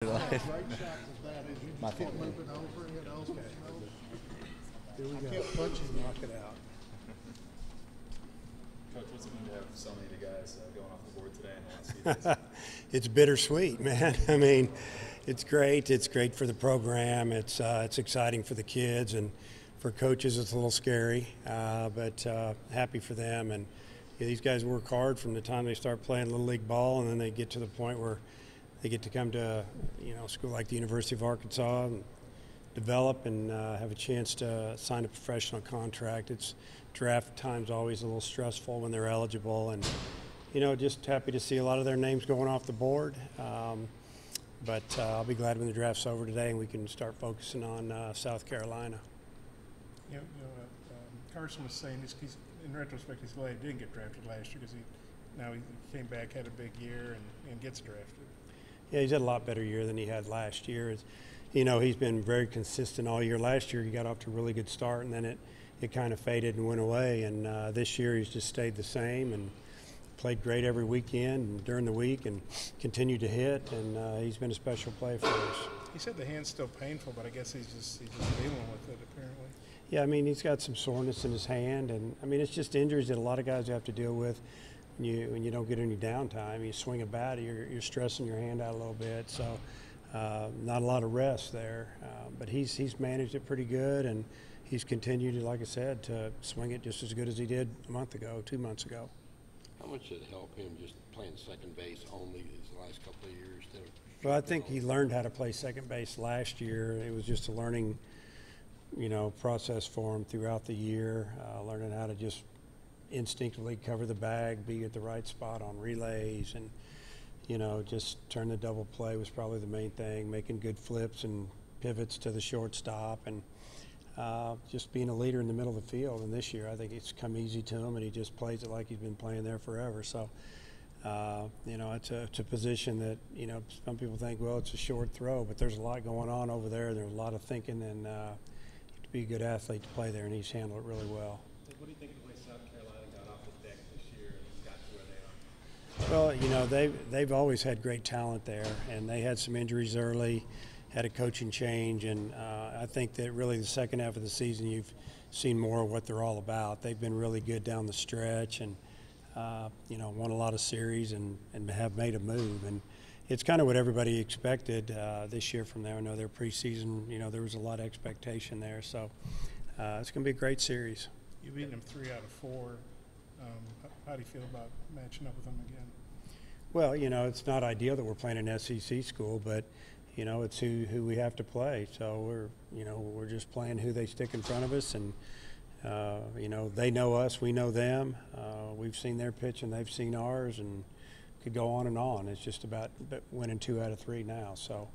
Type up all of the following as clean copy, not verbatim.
Right shot is bad. You My just keep fault, man. moving over, Here we go. I can't punch and knock it out. Coach, what's it mean to have so many of the guys going off the board today in the last few days? It's bittersweet, man. I mean, it's great. It's great for the program. It's exciting for the kids, and for coaches, it's a little scary, but happy for them. And these guys work hard from the time they start playing little league ball, and then they get to the point where they get to come to a school like the University of Arkansas and develop and have a chance to sign a professional contract. It's draft time's always a little stressful when they're eligible, and just happy to see a lot of their names going off the board. But I'll be glad when the draft's over today and we can start focusing on South Carolina. Carson was saying he's in retrospect he's glad he didn't get drafted last year because he came back, had a big year, and gets drafted. Yeah, he's had a lot better year than he had last year. He's been very consistent all year. Last year he got off to a really good start, and then it kind of faded and went away. And this year he's just stayed the same and played great every weekend and during the week and continued to hit. And he's been a special player for us. He said the hand's still painful, but I guess he's just dealing with it apparently. Yeah, I mean, he's got some soreness in his hand, and I mean, it's just injuries that a lot of guys have to deal with. When you don't get any downtime, you swing a bat, you're stressing your hand out a little bit. So not a lot of rest there, but he's managed it pretty good, and he's continued, like I said, to swing it just as good as he did a month ago, 2 months ago. How much did it help him just playing second base only these last couple of years? Well, I think he learned how to play second base last year. It was just a learning, process for him throughout the year, learning how to just instinctively cover the bag, be at the right spot on relays, and just turn the double play was probably the main thing, making good flips and pivots to the shortstop, and just being a leader in the middle of the field. And this year I think it's come easy to him, and he just plays it like he's been playing there forever. So it's a position that some people think, well, it's a short throw, but there's a lot going on over there. There's a lot of thinking, and to be a good athlete to play there, and he's handled it really well. What do you think of the way South Carolina got off the deck this year and got to where they are? Well, they've always had great talent there, and they had some injuries early, had a coaching change, and I think that really the second half of the season you've seen more of what they're all about. They've been really good down the stretch, and won a lot of series and have made a move. And it's kind of what everybody expected this year from there. I know their preseason, there was a lot of expectation there, so it's going to be a great series. You've beaten them 3 out of 4. How do you feel about matching up with them again? Well, it's not ideal that we're playing an SEC school, but it's who we have to play. So we're just playing who they stick in front of us, and they know us, we know them. We've seen their pitch and they've seen ours, and could go on and on. It's just about winning 2 out of 3 now. So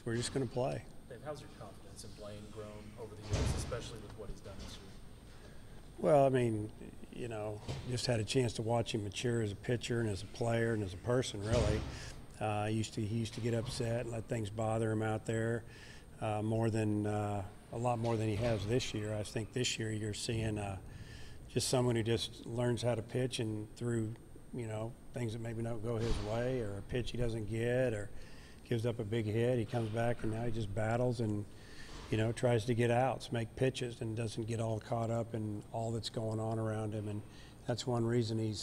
we're just going to play. Dave, how's your confidence in Blaine grown over the years, especially with what he's done this year? Well, I mean, just had a chance to watch him mature as a pitcher and as a player and as a person, really. He used to get upset and let things bother him out there a lot more than he has this year. I think this year you're seeing just someone who just learns how to pitch, and through things that maybe don't go his way, or a pitch he doesn't get, or gives up a big hit, he comes back and now he just battles and tries to get outs, make pitches, and doesn't get all caught up in all that's going on around him. And that's one reason he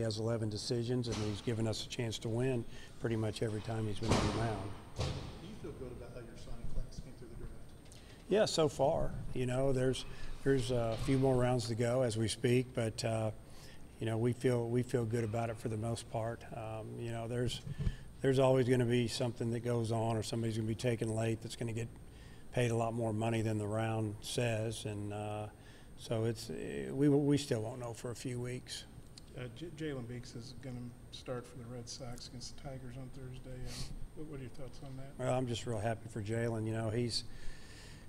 has 11 decisions, and he's given us a chance to win pretty much every time he's been on the mound. Do you feel good about how your signing class came through the draft? Yeah, so far. There's a few more rounds to go as we speak, but we feel good about it for the most part. There's always going to be something that goes on, or somebody's going to be taken late that's going to get paid a lot more money than the round says, and so we still won't know for a few weeks. Jalen Beeks is going to start for the Red Sox against the Tigers on Thursday. What are your thoughts on that? Well, I'm just real happy for Jalen.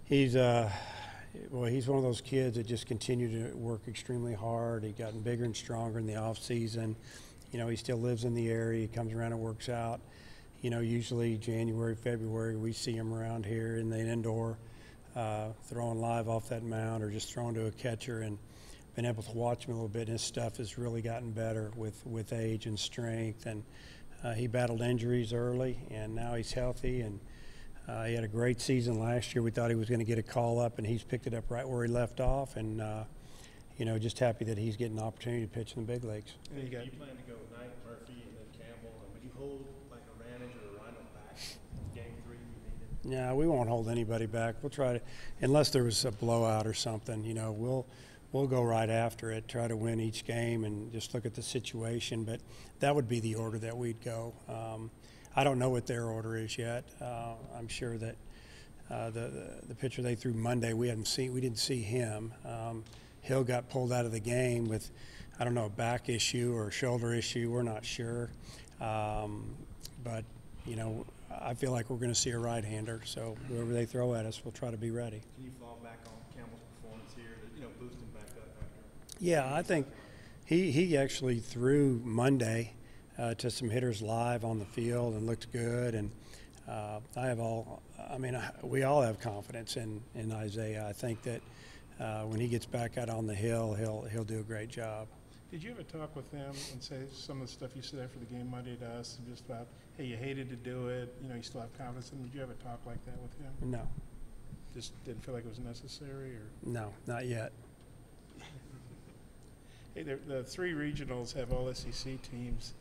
He's one of those kids that just continued to work extremely hard. He gotten bigger and stronger in the off season. He still lives in the area. He comes around and works out. Usually January, February, we see him around here in the indoor, throwing live off that mound or just throwing to a catcher, and been able to watch him a little bit. And his stuff has really gotten better with age and strength, and He battled injuries early, and now he's healthy, and he had a great season last year. We thought he was going to get a call up, and he's picked it up right where he left off, and just happy that he's getting an opportunity to pitch in the big leagues. And you got You plan to go Knight, Murphy, and then Campbell, and would you hold like a Ranich or a Rhino back game 3 if you needed? No, we won't hold anybody back. We'll try to, unless there was a blowout or something, we'll go right after it, try to win each game and just look at the situation. But that would be the order that we'd go. I don't know what their order is yet. I'm sure that the pitcher they threw Monday, we didn't see him. Hill got pulled out of the game with, I don't know, a back issue or a shoulder issue. We're not sure. But, I feel like we're going to see a right-hander. So whoever they throw at us, we'll try to be ready. Can you fall back on Campbell's performance here to, boost him back up after? Yeah, I think he actually threw Monday to some hitters live on the field and looked good. And we all have confidence in Isaiah. I think that when he gets back out on the hill, he'll do a great job. Did you ever talk with him and say some of the stuff you said after the game Monday to us, and just about, hey, you hated to do it, you still have confidence in him? Did you ever talk like that with him? No, Just didn't feel like it was necessary, or? no, not yet. Hey, the 3 regionals have all SEC teams.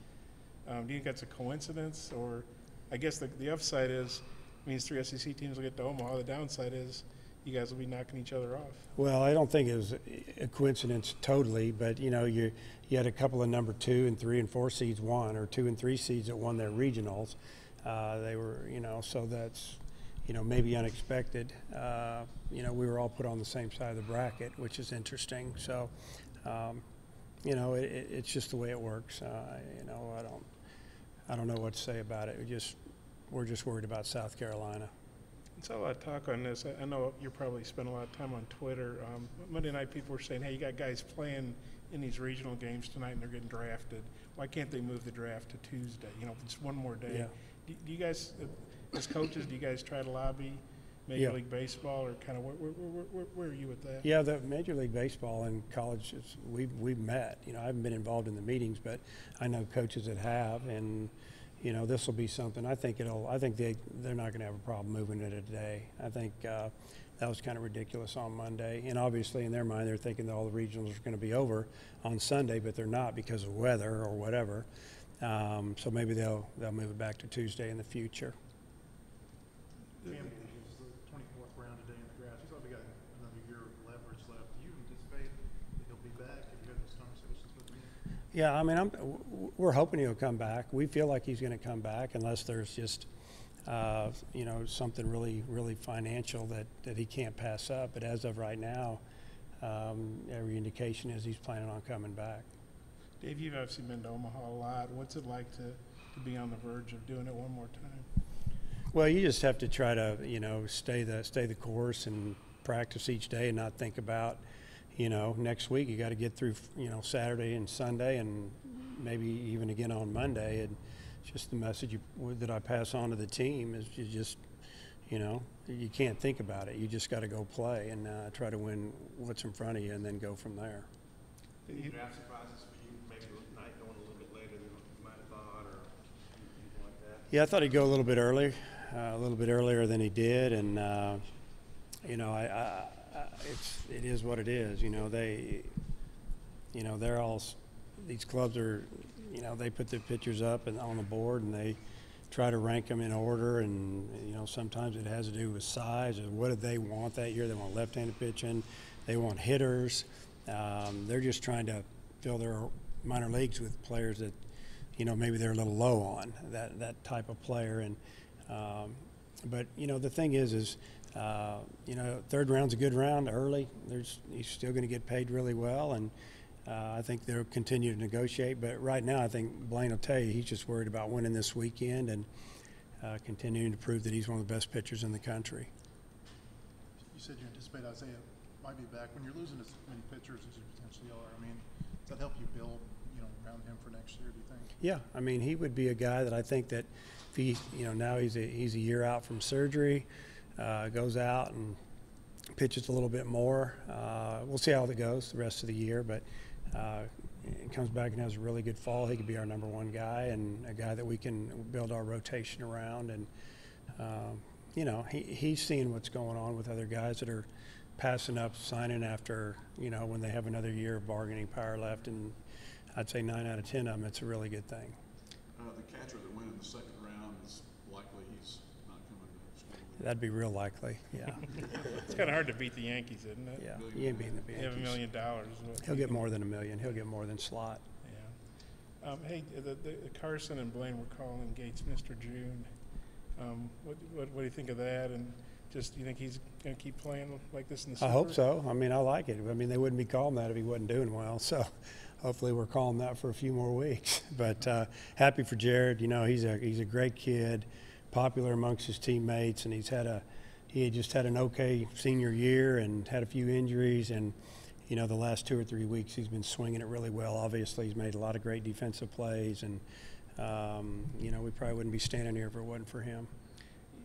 Do you think that's a coincidence, or I guess the upside is means 3 SEC teams will get to Omaha. The downside is you guys will be knocking each other off. Well, I don't think it was a coincidence totally, but you had a couple of number 2 and 3 and 4 seeds won, or 2 and 3 seeds that won their regionals. They were, so that's, maybe unexpected. We were all put on the same side of the bracket, which is interesting. So, it's just the way it works. I don't know what to say about it. We're just worried about South Carolina. It's a lot of talk on this. I know you probably spend a lot of time on Twitter. Monday night people were saying, hey, you got guys playing in these regional games tonight and they're getting drafted. Why can't they move the draft to Tuesday? Just one more day. Yeah. Do you guys, as coaches, do you guys try to lobby Major League Baseball, or kind of where are you with that? Yeah, the Major League Baseball and colleges, we've met. I haven't been involved in the meetings, but I know coaches that have, and this will be something. I think they're not going to have a problem moving it today. I think that was kind of ridiculous on Monday, and obviously in their mind they're thinking that all the regionals are going to be over on Sunday, but they're not because of weather or whatever. So maybe they'll move it back to Tuesday in the future. Campbell is the 24th round today in the draft. He's probably got another year of leverage left. Do you anticipate that he'll be back? Have you had those conversations with him? Yeah, we're hoping he'll come back. We feel like he's going to come back unless there's just, something really, really financial that he can't pass up. But as of right now, every indication is he's planning on coming back. Dave, you've obviously been to Omaha a lot. What's it like to be on the verge of doing it one more time? Well, you just have to try to, stay the course and practice each day and not think about, next week you got to get through, Saturday and Sunday and maybe even again on Monday. And just the message that I pass on to the team is you just, you can't think about it. You just got to go play and try to win what's in front of you and then go from there. Draft surprises for you, maybe Knight going a little bit later than you might have thought, or anything like that? Yeah, I thought he'd go a little bit earlier than he did, and it is what it is. They're all, these clubs are, they put their pitchers up and on the board and they try to rank them in order, and sometimes it has to do with size and what do they want that year. They want left-handed pitching, they want hitters. They're just trying to fill their minor leagues with players that maybe they're a little low on that type of player. And but the thing is third round's a good round early. He's still going to get paid really well, and I think they'll continue to negotiate. But right now, I think Blaine will tell you he's just worried about winning this weekend and continuing to prove that he's one of the best pitchers in the country. You said you anticipate Isaiah might be back. When you're losing as many pitchers as you potentially are, does that help you build, around him for next year, do you think? Yeah, he would be a guy that I think that if he, now he's a year out from surgery, goes out and pitches a little bit more. We'll see how it goes the rest of the year, but comes back and has a really good fall, he could be our number one guy and a guy that we can build our rotation around. And you know, he's seeing what's going on with other guys that are passing up, signing after, you know, when they have another year of bargaining power left. And I'd say 9 out of 10 of them, it's a really good thing. The catcher that went in the second round is likely he's not coming to school. That'd be real likely, yeah. It's kind of hard to beat the Yankees, isn't it? Yeah, he ain't beating the They have $1 Yankees. million. He'll get more than $1 million. He'll get more than Slot. Yeah. Hey, the Carson and Blaine were calling Gates Mr. June. What do you think of that? And just, do you think he's going to keep playing like this in the Super? I hope so. I mean, I like it. I mean, they wouldn't be calling that if he wasn't doing well. So hopefully we're calling that for a few more weeks. But happy for Jared. You know, he's a great kid, popular amongst his teammates, and he had just had an okay senior year and had a few injuries. And, you know, the last 2 or 3 weeks he's been swinging it really well. Obviously, he's made a lot of great defensive plays. And, you know, we probably wouldn't be standing here if it wasn't for him.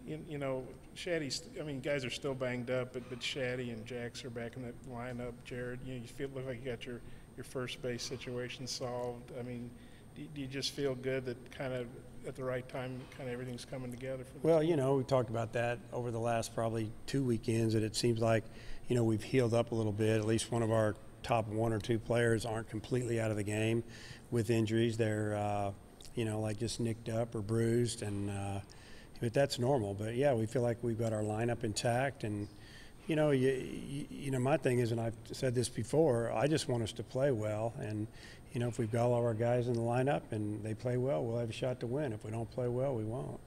You know, Shaddy's, I mean, guys are still banged up, but Shaddy and Jax are back in that lineup. Jared, you know, look like you got your first base situation solved. I mean, do you just feel good that kind of at the right time, kind of everything's coming together for the Well, team? you know, we talked about that over the last probably 2 weekends, and it seems like, you know, we've healed up a little bit. At least one of our top 1 or 2 players aren't completely out of the game with injuries. They're, you know, like just nicked up or bruised, and but that's normal. But yeah, we feel like we've got our lineup intact, and you know, you know, my thing is, and I've said this before, I just want us to play well, and you know, if we've got all of our guys in the lineup and they play well, we'll have a shot to win. If we don't play well, we won't.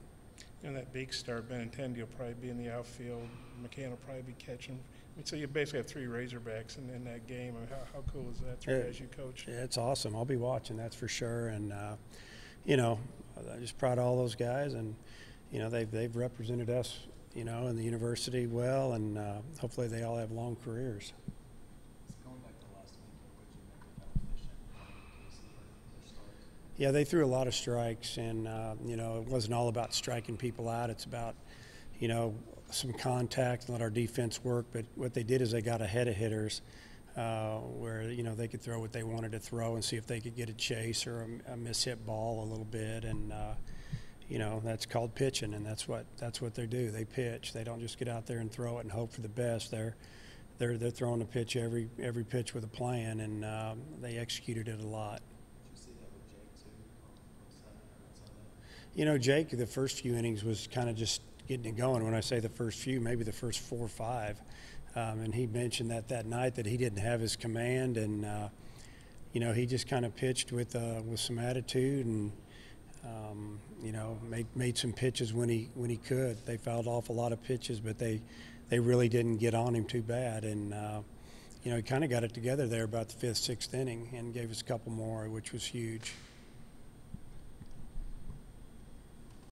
You know, that big star, Benintendi, will probably be in the outfield. McCann will probably be catching. I mean, so you basically have 3 Razorbacks in that game. I mean, how cool is that? 3 guys you coach. Yeah, it's awesome. I'll be watching, that's for sure. And you know, I'm just proud of all those guys, and you know, they've represented us, you know, in the university well, and hopefully they all have long careers. Going back to last week, what did you make of efficient their starts? Yeah, they threw a lot of strikes, and you know, it wasn't all about striking people out. It's about, you know, some contact and let our defense work. But what they did is they got ahead of hitters, where you know they could throw what they wanted to throw and see if they could get a chase or a mishit ball a little bit, and you know, that's called pitching, and that's what they do. They pitch. They don't just get out there and throw it and hope for the best. They're throwing a pitch every pitch with a plan, and they executed it a lot. Did you see that with Jake too? On Sunday? You know, Jake, the first few innings was kind of just getting it going. When I say the first few, maybe the first 4 or 5. And he mentioned that night that he didn't have his command, and you know, he just kind of pitched with some attitude, and you know, made some pitches when he could. They fouled off a lot of pitches, but they really didn't get on him too bad. And you know, he kind of got it together there about the 5th, 6th inning and gave us a couple more, which was huge.